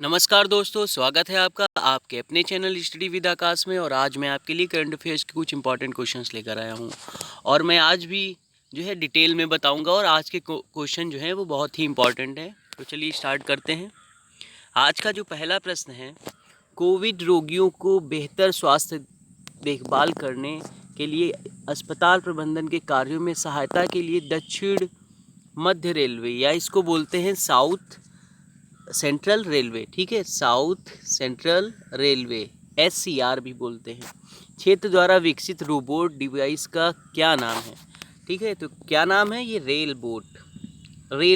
नमस्कार दोस्तों, स्वागत है आपका आपके अपने चैनल स्टडी विद आकाश में। और आज मैं आपके लिए करंट अफेयर्स के कुछ इंपॉर्टेंट क्वेश्चंस लेकर आया हूं और मैं आज भी जो है डिटेल में बताऊंगा। और आज के क्वेश्चन जो है वो बहुत ही इंपॉर्टेंट है। तो चलिए स्टार्ट करते हैं। आज का जो पहला प्रश्न है, कोविड रोगियों को बेहतर स्वास्थ्य देखभाल करने के लिए अस्पताल प्रबंधन के कार्यों में सहायता के लिए दक्षिण मध्य रेलवे, या इसको बोलते हैं साउथ सेंट्रल रेलवे, ठीक है, साउथ सेंट्रल रेलवे, SCR भी बोलते हैं, क्षेत्र द्वारा विकसित रोबोट डिवाइस का क्या नाम है? ठीक है, तो क्या नाम है? ये रेल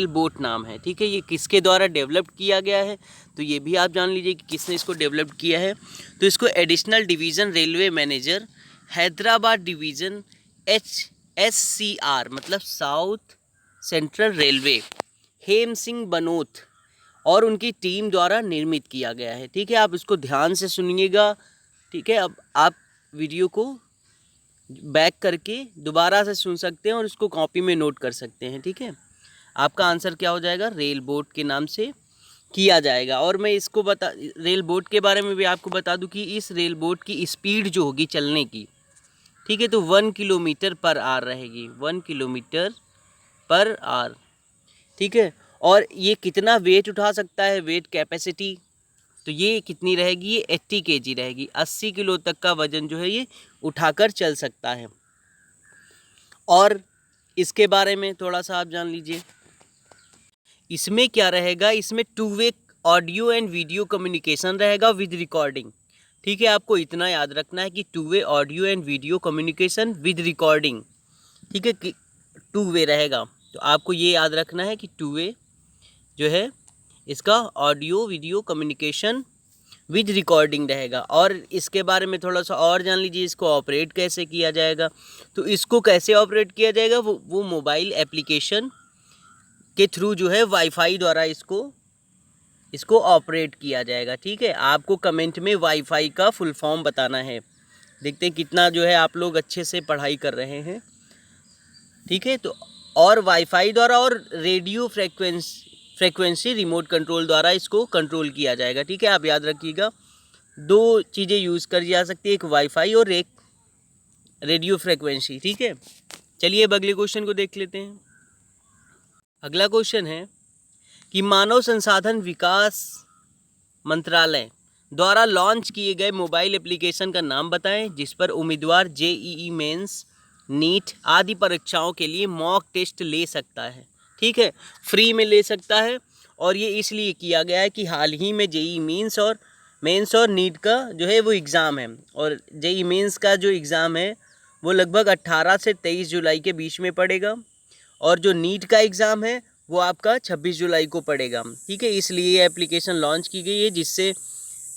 बोट नाम है। ठीक है, ये किसके द्वारा डेवलप किया गया है? तो ये भी आप जान लीजिए कि किसने इसको डेवलप किया है। तो इसको additional division railway manager Hyderabad division SCR मतलब साउथ सेंट्रल रेलवे, हेम सिंह बनोत और उनकी टीम द्वारा निर्मित किया गया है। ठीक है, आप इसको ध्यान से सुनिएगा। ठीक है, अब आप वीडियो को बैक करके दोबारा से सुन सकते हैं और इसको कॉपी में नोट कर सकते हैं। ठीक है, आपका आंसर क्या हो जाएगा? रेल बोट के नाम से किया जाएगा। और मैं इसको रेल बोट के बारे में भी आपको बता दूं कि इस रेल बोट की स्पीड जो होगी चलने की, ठीक है, तो 1 किलोमीटर पर आवर रहेगी, 1 किलोमीटर पर आवर। ठीक है, और ये कितना वेट उठा सकता है? वेट कैपेसिटी तो ये कितनी रहेगी? ये 80 kg रहेगी। 80 किलो तक का वजन जो है ये उठाकर चल सकता है। और इसके बारे में थोड़ा सा आप जान लीजिए। इसमें क्या रहेगा? इसमें 2 वे ऑडियो एंड वीडियो कम्युनिकेशन रहेगा विद रिकॉर्डिंग। ठीक है, आपको इतना याद रखना है कि 2 वे audio and video communication with recording. ठीक है, कि 2 वे रहेगा। तो आपको ये याद रखना है कि 2 वे जो है इसका audio video communication with recording रहेगा। और इसके बारे में थोड़ा सा और जान लीजिए, इसको ऑपरेट कैसे किया जाएगा। तो इसको कैसे ऑपरेट किया जाएगा? वो मोबाइल एप्लीकेशन के थ्रू जो है वाईफाई द्वारा इसको ऑपरेट किया जाएगा। ठीक है, आपको कमेंट में वाईफाई का फुल फॉर्म बताना है। देखते हैं कितना जो है आप लोग अच्छे से पढ़ाई कर रहे हैं। ठीक है, तो और वाईफाई द्वारा और रेडियो फ्रेक्वेंसी रिमोट कंट्रोल द्वारा इसको कंट्रोल किया जाएगा। ठीक है, आप याद रखिएगा, 2 चीज़ें यूज़ करी जा सकती है, एक वाईफाई और एक रेडियो फ्रेक्वेंसी। ठीक है, चलिए अब अगले क्वेश्चन को देख लेते हैं। अगला क्वेश्चन है कि मानव संसाधन विकास मंत्रालय द्वारा लॉन्च किए गए मोबाइल एप्लीकेशन का नाम बताएं जिस पर उम्मीदवार JEE मेंस, नीट आदि परीक्षाओं के लिए मॉक टेस्ट ले सकता है। ठीक है, फ्री में ले सकता है। और ये इसलिए किया गया है कि हाल ही में JEE मेंस और नीट का जो है वो एग्ज़ाम है। और JEE मेंस का जो एग्ज़ाम है वो लगभग 18 से 23 जुलाई के बीच में पड़ेगा। और जो नीट का एग्ज़ाम है वो आपका 26 जुलाई को पड़ेगा। ठीक है, इसलिए ये एप्लीकेशन लॉन्च की गई है जिससे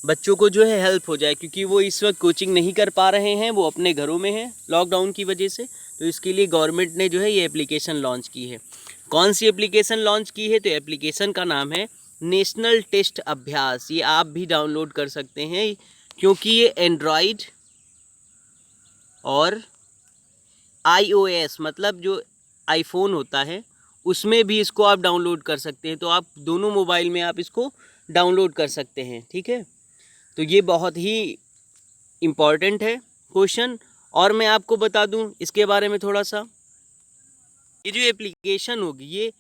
बच्चों को जो है हेल्प हो जाए, क्योंकि वो इस वक्त कोचिंग नहीं कर पा रहे हैं, वो अपने घरों में हैं लॉकडाउन की वजह से। तो इसके लिए गवर्नमेंट ने जो है ये एप्लीकेशन लॉन्च की है। कौन सी एप्लीकेशन लॉन्च की है? तो एप्लीकेशन का नाम है नेशनल टेस्ट अभ्यास। ये आप भी डाउनलोड कर सकते हैं, क्योंकि ये एंड्रॉयड और iOS मतलब जो आईफोन होता है उसमें भी इसको आप डाउनलोड कर सकते हैं। तो आप दोनों मोबाइल में आप इसको डाउनलोड कर सकते हैं। ठीक है, तो ये बहुत ही इम्पॉर्टेंट है क्वेश्चन। और मैं आपको बता दूं इसके बारे में थोड़ा सा, ये जो एप्लीकेशन होगी ये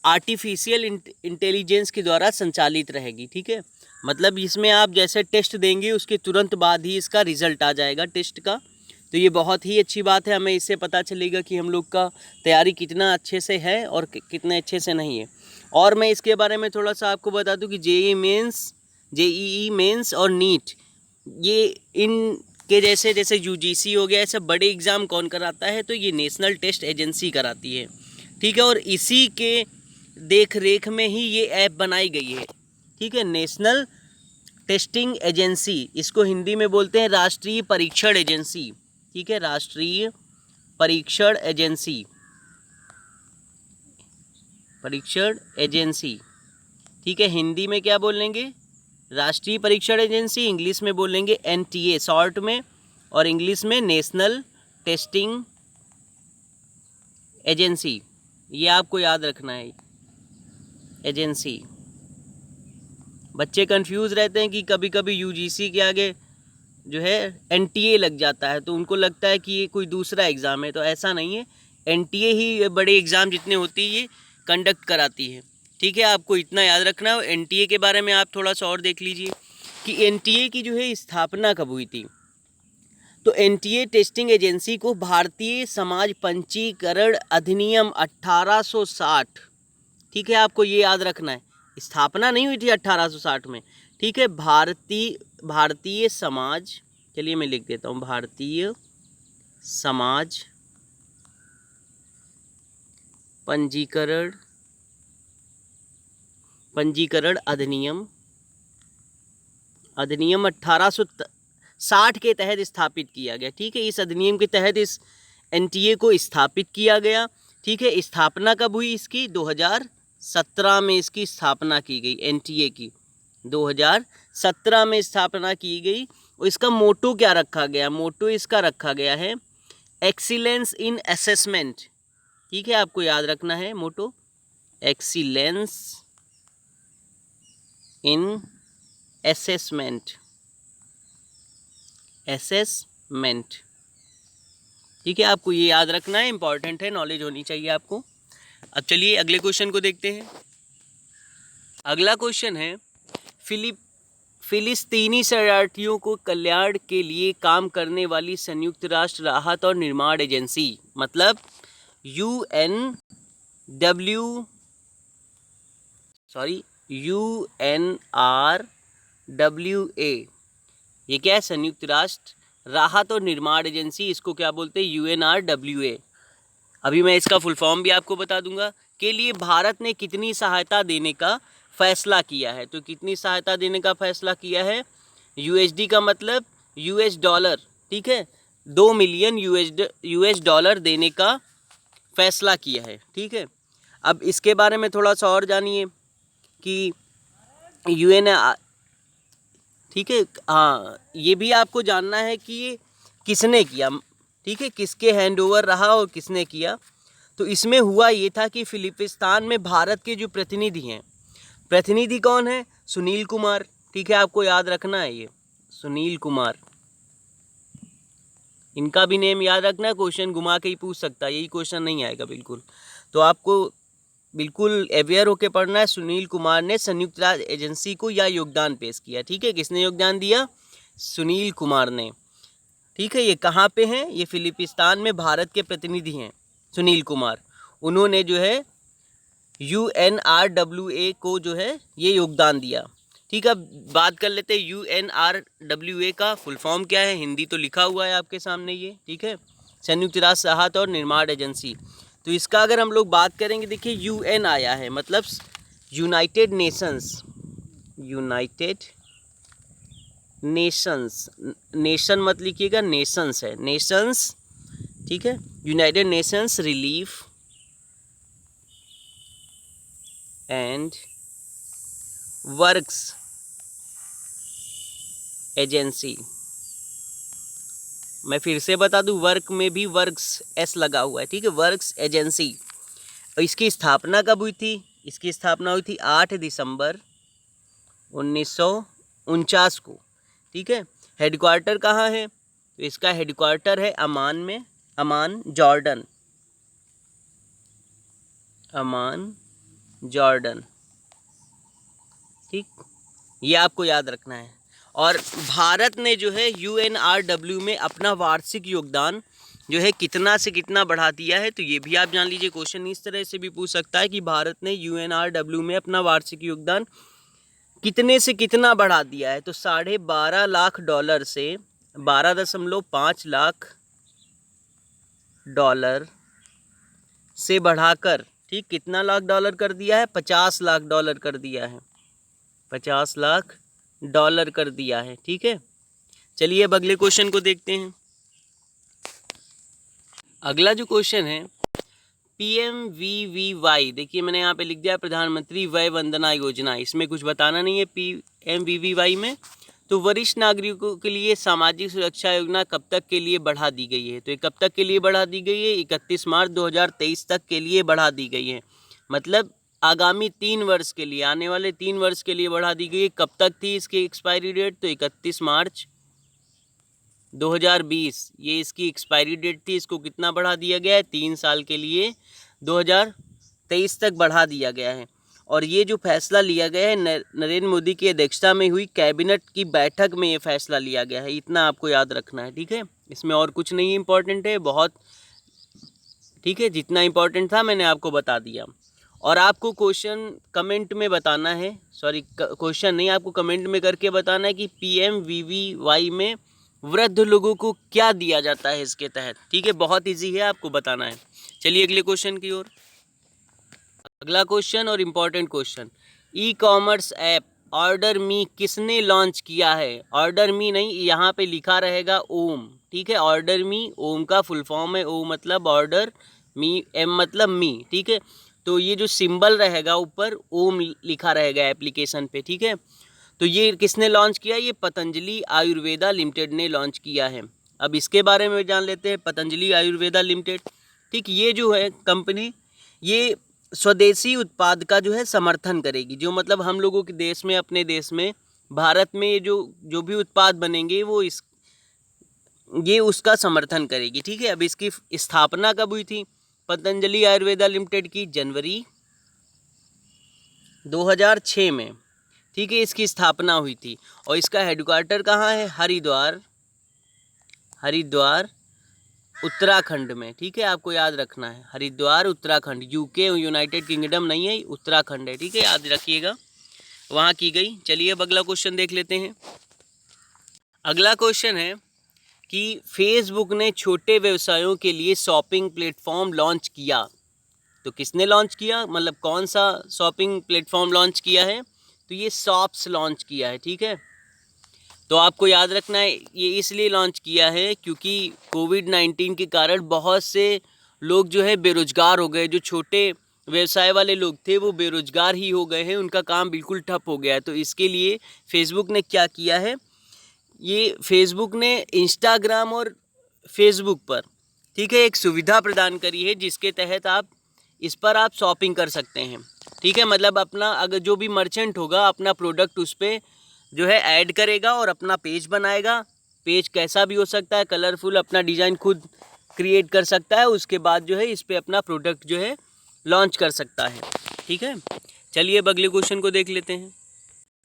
आर्टिफिशियल इंटेलिजेंस के द्वारा संचालित रहेगी। ठीक है, मतलब इसमें आप जैसे टेस्ट देंगे उसके तुरंत बाद ही इसका रिज़ल्ट आ जाएगा टेस्ट का। तो ये बहुत ही अच्छी बात है, हमें इससे पता चलेगा कि हम लोग का तैयारी कितना अच्छे से है और कितने अच्छे से नहीं है। और मैं इसके बारे में थोड़ा सा आपको बता दूं कि JEE मेंस और नीट, ये इन के जैसे UGC हो गया, ऐसे बड़े एग्ज़ाम कौन कराता है? तो ये नेशनल टेस्ट एजेंसी कराती है। ठीक है, और इसी के देख रेख में ही ये ऐप बनाई गई है। ठीक है, नेशनल टेस्टिंग एजेंसी, इसको हिंदी में बोलते हैं राष्ट्रीय परीक्षण एजेंसी। ठीक है, राष्ट्रीय परीक्षण एजेंसी। ठीक है, हिंदी में क्या बोलेंगे? राष्ट्रीय परीक्षण एजेंसी। इंग्लिश में बोलेंगे NTA शॉर्ट में, और इंग्लिश में नेशनल टेस्टिंग एजेंसी। ये आपको याद रखना है, एजेंसी। बच्चे कंफ्यूज रहते हैं कि कभी कभी यूजीसी के आगे जो है एनटीए लग जाता है, तो उनको लगता है कि ये कोई दूसरा एग्ज़ाम है, तो ऐसा नहीं है। एनटीए ही बड़े एग्ज़ाम जितने होती है ये कंडक्ट कराती है, ठीक है। आपको इतना याद रखना है। एनटीए के बारे में आप थोड़ा सा और देख लीजिए कि एनटीए की जो है स्थापना कब हुई थी। तो एनटीए टेस्टिंग एजेंसी को भारतीय समाज पंजीकरण अधिनियम 1860, ठीक है, आपको ये याद रखना है। स्थापना नहीं हुई थी 1860 में, ठीक है। भारतीय समाज, चलिए मैं लिख देता हूँ, भारतीय समाज पंजीकरण अधिनियम 1860 के तहत स्थापित किया गया, ठीक है। इस अधिनियम के तहत इस एनटीए को स्थापित किया गया, ठीक है। स्थापना कब हुई इसकी? 2017 में इसकी स्थापना की गई एनटीए की, 2017 में स्थापना की गई। और इसका मोटो क्या रखा गया? मोटो इसका रखा गया है एक्सीलेंस इन असेसमेंट, ठीक है, आपको याद रखना है मोटो, एक्सीलेंस इन असेसमेंट, ठीक है, आपको ये याद रखना है, इंपॉर्टेंट है, नॉलेज होनी चाहिए आपको। अब चलिए अगले क्वेश्चन को देखते हैं। अगला क्वेश्चन है, फिलिस्तीनी शरणार्थियों को कल्याण के लिए काम करने वाली संयुक्त राष्ट्र राहत और निर्माण एजेंसी, मतलब UNRWA, ये क्या है? संयुक्त राष्ट्र राहत और निर्माण एजेंसी, इसको क्या बोलते हैं? UNRWA। अभी मैं इसका फुल फॉर्म भी आपको बता दूंगा। के लिए भारत ने कितनी सहायता देने का फैसला किया है? तो कितनी सहायता देने का फैसला किया है? USD का मतलब US डॉलर, ठीक है, 2 मिलियन US डॉलर देने का फैसला किया है, ठीक है। अब इसके बारे में थोड़ा सा और जानिए कि ठीक है, हाँ, ये भी आपको जानना है कि ये किसने किया, ठीक है, किसके हैंडओवर रहा और किसने किया। तो इसमें हुआ ये था कि फिलिस्तीन में भारत के जो प्रतिनिधि हैं, प्रतिनिधि कौन है? सुनील कुमार, ठीक है, आपको याद रखना है ये सुनील कुमार, इनका भी नेम याद रखना है, क्वेश्चन घुमा के ही पूछ सकता है, यही क्वेश्चन नहीं आएगा बिल्कुल, तो आपको बिल्कुल अवेयर होकर पढ़ना है। सुनील कुमार ने संयुक्त राष्ट्र एजेंसी को यह योगदान पेश किया, ठीक है। किसने योगदान दिया? सुनील कुमार ने, ठीक है। ये कहाँ पे हैं? ये फिलिस्तीन में भारत के प्रतिनिधि हैं सुनील कुमार। उन्होंने जो है UNRWA को जो है ये योगदान दिया, ठीक है। अब बात कर लेते हैं UNRWA का फुल फॉर्म क्या है। हिंदी तो लिखा हुआ है आपके सामने ये, ठीक है, संयुक्त राष्ट्र राहत और निर्माण एजेंसी। तो इसका अगर हम लोग बात करेंगे, देखिए UN आया है, मतलब यूनाइटेड नेशंस, नेशन मत लिखिएगा, नेशंस है, नेशंस, ठीक है, United Nations relief and works agency. मैं फिर से बता दूं, वर्क में भी वर्क्स एस लगा हुआ है, ठीक है, वर्क्स एजेंसी। और इसकी स्थापना कब हुई थी? इसकी स्थापना हुई थी 8 दिसंबर 1949 को, ठीक है। हेडक्वार्टर कहाँ है? तो इसका हेडक्वार्टर है अमान में, अमान जॉर्डन, ठीक, ये आपको याद रखना है। और भारत ने जो है UNRW में अपना वार्षिक योगदान जो है कितना से कितना बढ़ा दिया है, तो ये भी आप जान लीजिए। क्वेश्चन इस तरह से भी पूछ सकता है कि भारत ने UNRW में अपना वार्षिक योगदान कितने से कितना बढ़ा दिया है। तो $12.5 लाख से 12.5 लाख डॉलर से बढ़ाकर, ठीक, कितना लाख डॉलर कर दिया है? 50 लाख डॉलर कर दिया है, 50 लाख डॉलर कर दिया है, ठीक है। चलिए अब अगले क्वेश्चन को देखते हैं। अगला जो क्वेश्चन है PMVVY, देखिए मैंने यहाँ पे लिख दिया प्रधानमंत्री वय वंदना योजना, इसमें कुछ बताना नहीं है PMVVY में। तो वरिष्ठ नागरिकों के लिए सामाजिक सुरक्षा योजना कब तक के लिए बढ़ा दी गई है? तो ये कब तक के लिए बढ़ा दी गई है? 31 मार्च 2023 तक के लिए बढ़ा दी गई है, मतलब आगामी 3 वर्ष के लिए, आने वाले 3 वर्ष के लिए बढ़ा दी गई है। कब तक थी इसकी एक्सपायरी डेट? तो 31 मार्च 2020 ये इसकी एक्सपायरी डेट थी। इसको कितना बढ़ा दिया गया है? 3 साल के लिए 2023 तक बढ़ा दिया गया है। और ये जो फैसला लिया गया है नरेंद्र मोदी की अध्यक्षता में हुई कैबिनेट की बैठक में ये फैसला लिया गया है। इतना आपको याद रखना है, ठीक है। इसमें और कुछ नहीं इम्पोर्टेंट है, बहुत, ठीक है। जितना इम्पोर्टेंट था मैंने आपको बता दिया। और आपको क्वेश्चन कमेंट में बताना है, सॉरी क्वेश्चन नहीं, आपको कमेंट में करके बताना है कि PMVVY में वृद्ध लोगों को क्या दिया जाता है इसके तहत, ठीक है। बहुत इजी है, आपको बताना है। चलिए अगले क्वेश्चन की ओर। अगला क्वेश्चन और important question, e-commerce app order me किसने लॉन्च किया है? ऑर्डर मी नहीं, यहाँ पे लिखा रहेगा ओम, ठीक है। ऑर्डर मी ओम का फुल फॉर्म है, ओ मतलब ऑर्डर, मी, एम मतलब मी, ठीक है। तो ये जो सिंबल रहेगा ऊपर ओम लिखा रहेगा एप्लीकेशन पे, ठीक है। तो ये किसने लॉन्च किया? ये पतंजलि आयुर्वेदा लिमिटेड ने लॉन्च किया है। अब इसके बारे में जान लेते हैं, पतंजलि आयुर्वेदा लिमिटेड, ठीक। ये जो है कंपनी, ये स्वदेशी उत्पाद का जो है समर्थन करेगी। जो मतलब हम लोगों के देश में, अपने देश में, भारत में जो भी उत्पाद बनेंगे वो ये उसका समर्थन करेगी, ठीक है। अब इसकी स्थापना कब हुई थी पतंजलि आयुर्वेदा लिमिटेड की? जनवरी 2006 में, ठीक है, इसकी स्थापना हुई थी। और इसका हेडक्वार्टर कहाँ है? हरिद्वार उत्तराखंड में, ठीक है। आपको याद रखना है, Haridwar Uttarakhand, UK United kingdom नहीं है, उत्तराखंड है, ठीक है, याद रखिएगा, वहाँ की गई। चलिए अब अगला क्वेश्चन देख लेते हैं। अगला क्वेश्चन है कि फेसबुक ने छोटे व्यवसायों के लिए शॉपिंग प्लेटफॉर्म लॉन्च किया। तो किसने लॉन्च किया, मतलब कौन सा शॉपिंग प्लेटफॉर्म लॉन्च किया है? तो ये शॉप्स लॉन्च किया है, ठीक है। तो आपको याद रखना है, ये इसलिए लॉन्च किया है क्योंकि कोविड-19 के कारण बहुत से लोग जो है बेरोजगार हो गए। जो छोटे व्यवसाय वाले लोग थे वो बेरोजगार ही हो गए हैं, उनका काम बिल्कुल ठप हो गया है। तो इसके लिए फेसबुक ने क्या किया है, ये फेसबुक ने इंस्टाग्राम और फेसबुक पर, ठीक है, एक सुविधा प्रदान करी है जिसके तहत इस पर आप शॉपिंग कर सकते हैं, ठीक है। मतलब अपना, अगर जो भी मर्चेंट होगा अपना प्रोडक्ट उस पर जो है ऐड करेगा और अपना पेज बनाएगा। पेज कैसा भी हो सकता है, कलरफुल, अपना डिज़ाइन खुद क्रिएट कर सकता है। उसके बाद जो है इस पर अपना प्रोडक्ट जो है लॉन्च कर सकता है, ठीक है। चलिए अब अगले क्वेश्चन को देख लेते हैं।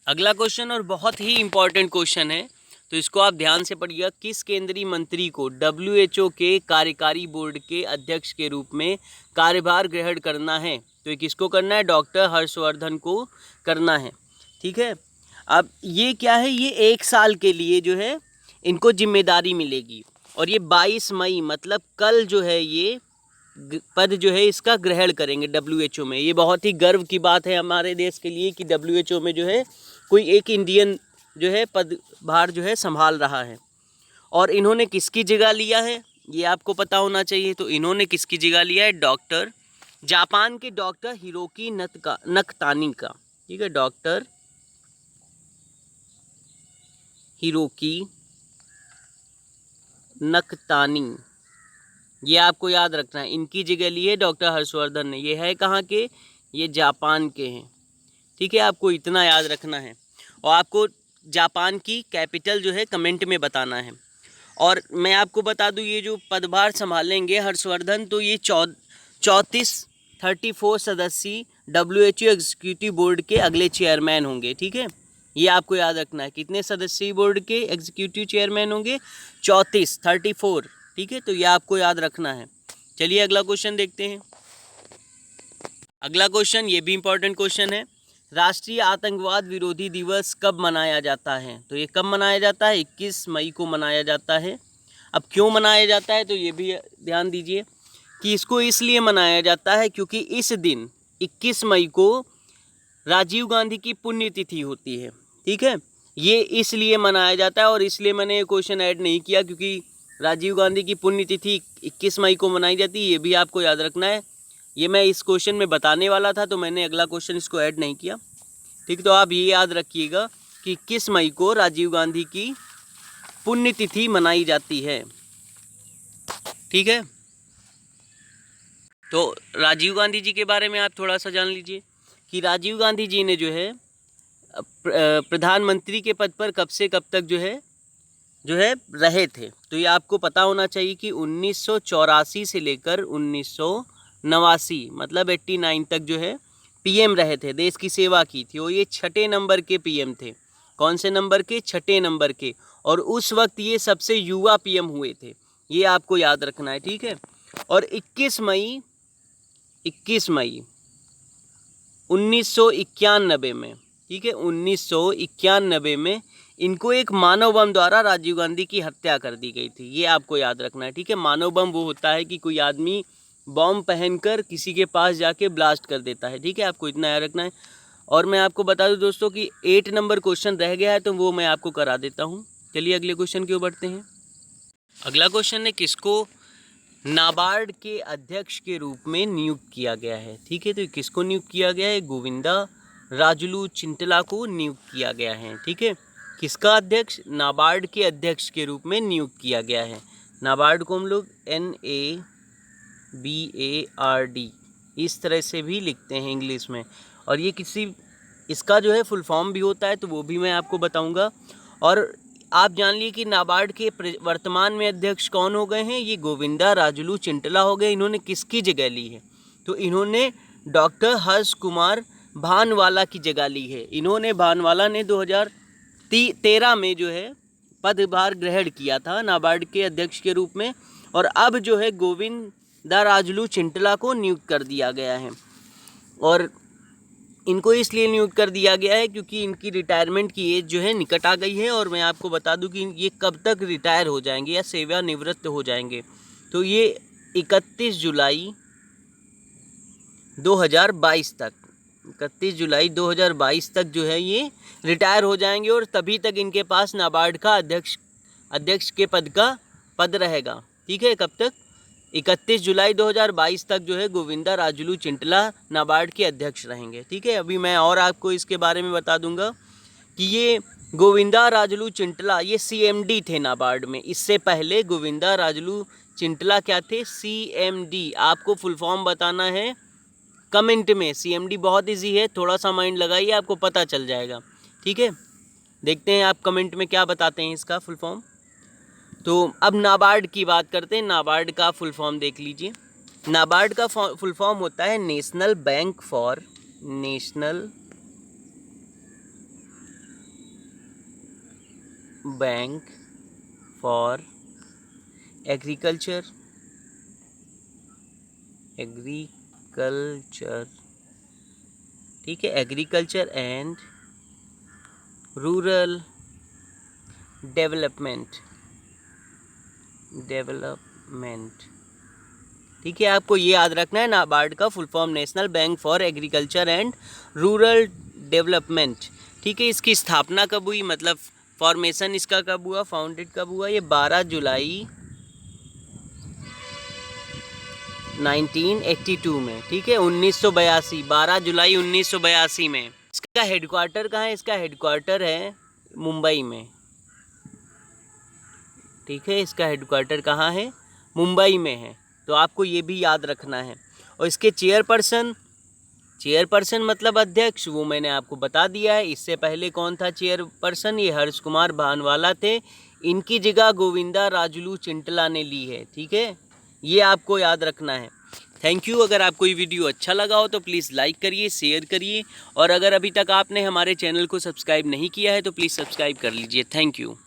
अगला क्वेश्चन और बहुत ही इम्पॉर्टेंट क्वेश्चन है, तो इसको आप ध्यान से पढ़िएगा। किस केंद्रीय मंत्री को WHO के कार्यकारी बोर्ड के अध्यक्ष के रूप में कार्यभार ग्रहण करना है? तो किसको करना है? डॉक्टर हर्षवर्धन को करना है, ठीक है। अब ये क्या है, ये 1 साल के लिए जो है इनको जिम्मेदारी मिलेगी। और ये 22 मई मतलब कल जो है ये पद जो है इसका ग्रहण करेंगे WHO में। ये बहुत ही गर्व की बात है हमारे देश के लिए कि WHO में जो है कोई एक इंडियन जो है पदभार जो है संभाल रहा है। और इन्होंने किसकी जगह लिया है ये आपको पता होना चाहिए। तो इन्होंने किसकी जगह लिया है? जापान के डॉक्टर हिरोकी नकतानी का, ठीक है, डॉक्टर हिरोकी नकतानी, ये आपको याद रखना है। इनकी जगह ली है डॉक्टर हर्षवर्धन ने। ये है कहाँ के? ये जापान के हैं, ठीक है। आपको इतना याद रखना है। और आपको जापान की कैपिटल जो है कमेंट में बताना है। और मैं आपको बता दूं, ये जो पदभार संभालेंगे हर्षवर्धन, तो ये 34 सदस्यीय WHO एग्जीक्यूटिव बोर्ड के अगले चेयरमैन होंगे, ठीक है। ये आपको याद रखना है। कितने सदस्यीय बोर्ड के एग्जीक्यूटिव चेयरमैन होंगे? 34, ठीक है। तो ये आपको याद रखना है। चलिए अगला क्वेश्चन देखते हैं। अगला क्वेश्चन ये भी इम्पोर्टेंट क्वेश्चन है। राष्ट्रीय आतंकवाद विरोधी दिवस कब मनाया जाता है? तो ये कब मनाया जाता है? 21 मई को मनाया जाता है। अब क्यों मनाया जाता है तो ये भी ध्यान दीजिए कि इसको इसलिए मनाया जाता है क्योंकि इस दिन 21 मई को राजीव गांधी की पुण्यतिथि होती है, ठीक है। ये इसलिए मनाया जाता है। और इसलिए मैंने ये क्वेश्चन ऐड नहीं किया क्योंकि राजीव गांधी की पुण्यतिथि 21 मई को मनाई जाती है, ये भी आपको याद रखना है। ये मैं इस क्वेश्चन में बताने वाला था तो मैंने अगला क्वेश्चन इसको ऐड नहीं किया, ठीक। तो आप ये याद रखिएगा कि 21 मई को राजीव गांधी की पुण्यतिथि मनाई जाती है, ठीक है। तो राजीव गांधी जी के बारे में आप थोड़ा सा जान लीजिए। कि राजीव गांधी जी ने जो है प्रधानमंत्री के पद पर कब से कब तक जो है रहे थे। तो ये आपको पता होना चाहिए कि 1984 से लेकर 1989 मतलब 89 तक जो है पीएम रहे थे, देश की सेवा की थी। और ये 6ठे नंबर के पीएम थे। कौन से नंबर के? 6ठे नंबर के। और उस वक्त ये सबसे युवा पीएम हुए थे, ये आपको याद रखना है, ठीक है। और 21 मई 1991 में, ठीक है, 1991 में इनको एक मानव बम द्वारा राजीव गांधी की हत्या कर दी गई थी, ये आपको याद रखना है, ठीक है। मानव बम वो होता है कि कोई आदमी बम पहनकर किसी के पास जाके ब्लास्ट कर देता है, ठीक है, आपको इतना याद रखना है। और मैं आपको बता दूं दोस्तों कि 8 नंबर क्वेश्चन रह गया है, तो वो मैं आपको करा देता हूँ। चलिए अगले क्वेश्चन की ओर बढ़ते हैं। अगला क्वेश्चन है, किसको नाबार्ड के अध्यक्ष के रूप में नियुक्त किया गया है, ठीक है। तो किसको नियुक्त किया गया है? गोविंदा राजुलू चिंटला को नियुक्त किया गया है, ठीक है। किसका अध्यक्ष? नाबार्ड के अध्यक्ष के रूप में नियुक्त किया गया है। नाबार्ड को हम लोग NABARD इस तरह से भी लिखते हैं इंग्लिश में। और ये इसका जो है फुल फॉर्म भी होता है, तो वो भी मैं आपको बताऊंगा। और आप जान लीजिए कि नाबार्ड के वर्तमान में अध्यक्ष कौन हो गए हैं? ये गोविंदा राजुलू चिंटला हो गए। इन्होंने किसकी जगह ली है? तो इन्होंने डॉक्टर हर्ष कुमार भानवाला की जगह ली है। इन्होंने भानवाला ने 2013 में जो है पदभार ग्रहण किया था नाबार्ड के अध्यक्ष के रूप में। और अब जो है गोविंदा राजुलू चिंटला को नियुक्त कर दिया गया है। और इनको इसलिए नियुक्त कर दिया गया है क्योंकि इनकी रिटायरमेंट की एज जो है निकट आ गई है। और मैं आपको बता दूं कि ये कब तक रिटायर हो जाएंगे या सेवानिवृत्त हो जाएंगे। तो ये 31 जुलाई 2022 तक 31 जुलाई 2022 तक जो है ये रिटायर हो जाएंगे। और तभी तक इनके पास नाबार्ड का अध्यक्ष के पद रहेगा, ठीक है। कब तक? 31 जुलाई 2022 तक जो है गोविंदा राजुलू चिंटला नाबार्ड के अध्यक्ष रहेंगे, ठीक है। अभी मैं और आपको इसके बारे में बता दूंगा कि ये गोविंदा राजुलू चिंटला ये CMD थे नाबार्ड में। इससे पहले गोविंदा राजुलू चिंटला क्या थे? CMD। आपको फुल फॉर्म बताना है कमेंट में। CMD बहुत इजी है, थोड़ा सा माइंड लगाइए, आपको पता चल जाएगा, ठीक है। देखते हैं आप कमेंट में क्या बताते हैं इसका फुल फॉर्म। तो अब नाबार्ड की बात करते हैं। नाबार्ड का फुल फॉर्म देख लीजिए। नाबार्ड का फुल फॉर्म होता है नेशनल बैंक फॉर एग्रीकल्चर, ठीक है, एग्रीकल्चर एंड रूरल डेवलपमेंट, ठीक है। आपको ये याद रखना है, नाबार्ड का full form national bank for agriculture and rural development, ठीक है। इसकी स्थापना कब हुई, मतलब फॉर्मेशन इसका कब हुआ, फाउंडेड कब हुआ? ये 12 जुलाई 1982 में, ठीक है, 1982, 12 जुलाई 1982 में। इसका हेडक्वार्टर कहाँ है? इसका हेडक्वार्टर है मुंबई में, ठीक है। इसका हेडक्वार्टर कहाँ है? मुंबई में है। तो आपको ये भी याद रखना है। और इसके चेयरपर्सन मतलब अध्यक्ष, वो मैंने आपको बता दिया है। इससे पहले कौन था चेयरपर्सन? ये हर्ष कुमार भानवाला थे। इनकी जगह गोविंदा राजुलू चिंटला ने ली है, ठीक है। ये आपको याद रखना है। Thank you. अगर आपको ये वीडियो अच्छा लगा हो तो प्लीज़ लाइक करिए, शेयर करिए। और अगर अभी तक आपने हमारे चैनल को सब्सक्राइब नहीं किया है तो प्लीज़ सब्सक्राइब कर लीजिए। Thank you.